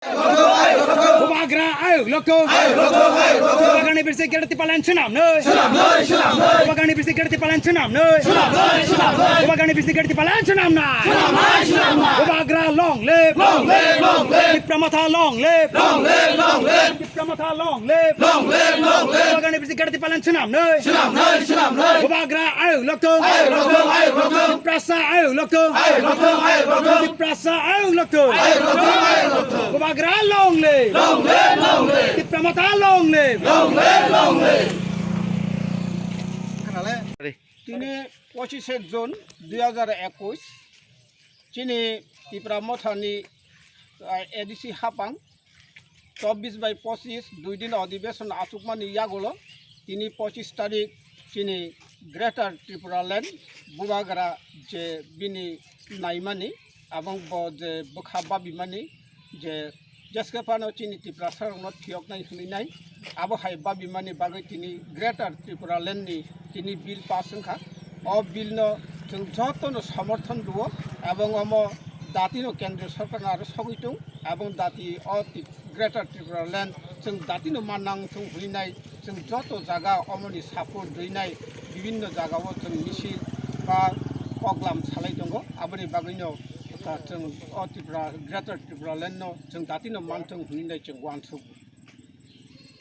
Bubagra ayo loko Bubagani birse kerti palan sunam no Bubagani birse kerti palan sunam no Bubagani birse kerti palan sunam na Bubagra long live Dipramata long live Dipramata long live Bubagani birse kerti palan sunam no Bubagra ayo loko Diprasa ayo loko Diprasa ayo loko Bubagra long live Dipramata long live তিনি 25 June 2021 চিনি টিপ্রামথানি ADC হাপাং 24/25 দুই দিন অধিবেশন আসুকমানি ইয়াগলো তিনি 25 তারিখ চিনি greater Tripuraland বুবাগ্রা যে বিনি নাইমানি এবং যে বখাবা বিমানি যে जेसकेफानो चिनी त्रिपुरा सरंनो थियकनाय खुलिनाय आबहाय बा बिमानि बागै तिनि ग्रेटार त्रिपुरालेण्डनि तिनि बिल पास होनखा अ बिलनो जों जतनो समर्थन दुओ एवं अम दातिनो केन्द्र सरकार आरो सगैतों एवं दाति अ ग्रेटार त्रिपुरालेण्ड जों दातिनो मानां जों हुलिनाय जों जत जागा अमनि सापर्ट दैनाय विभिन्न जागाव जों मिसिल बा प्रग्राम सालाय दङ आबनि बागैनो जों त्रिपुरा ग्रेटार त्रिपुरालेण्ड जों दातिनो मानथों हुलिनाय जों वानसुक